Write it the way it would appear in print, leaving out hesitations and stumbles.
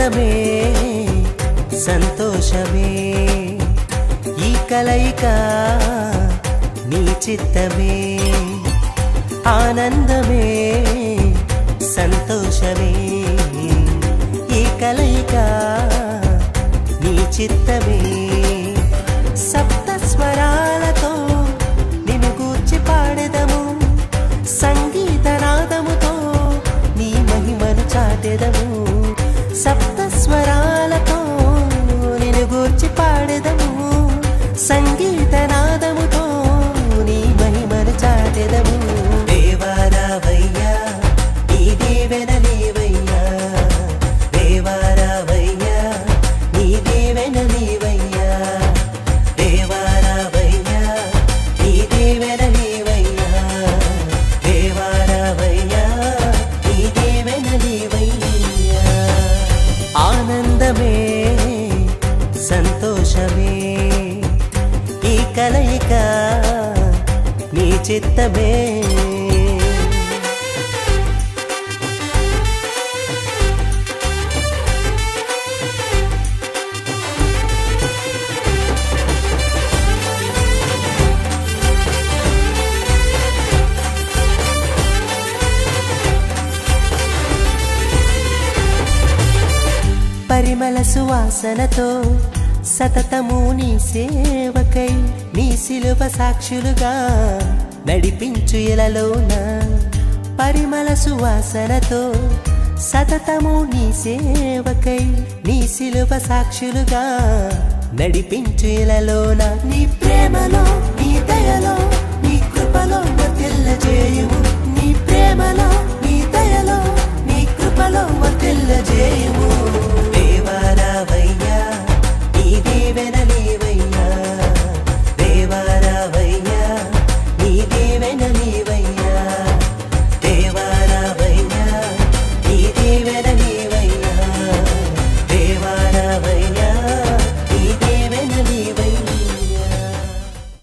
ఆనందమే సంతోషమే ఈ కలయిక నీ చిత్తమే ఆనందమే సంతోషమే ఈ కలయిక నీ చిత్తమే సప్త స్వరాలతో నిన్ను గూర్చి పాడెదము సంగీత నాదముతో నీ మహిమను చాటెదము సప్త స్వరాలతో నిన్ను గూర్చి పాడెదము సంగీత నాదముతో నీ మహిమను చాటెదము దేవా రావయ్యా నీ దీవెన నీవయ్యా దేవా రావయ్యా నీ దీవెన నీవయ్యా దేవా రావయ్యా నీ దీవెన నీవయ్యా దేవా రావయ్యా నీ దీవెన నీవయ్యా ఆనందమే సంతోషమే ఈ కలయిక నీ చిత్తమే పరిమళ సువాసనతో సతతము నీ సేవకై నీ శిలువ సాక్షులుగా నడిపించు ఇలలోన పరిమళ సువాసనతో సతతము నీ సేవకై నీ శిలువ సాక్షులుగా నడిపించు ఇలలోన నీ ప్రేమలో నీ దయలో నీ కృపలో వర్ధిల్లజేయుము నీ ప్రేమలో నీ దయలో నీ కృపలో వర్ధిల్లజేయుము దేవా రావయ్యా నీ దీవెన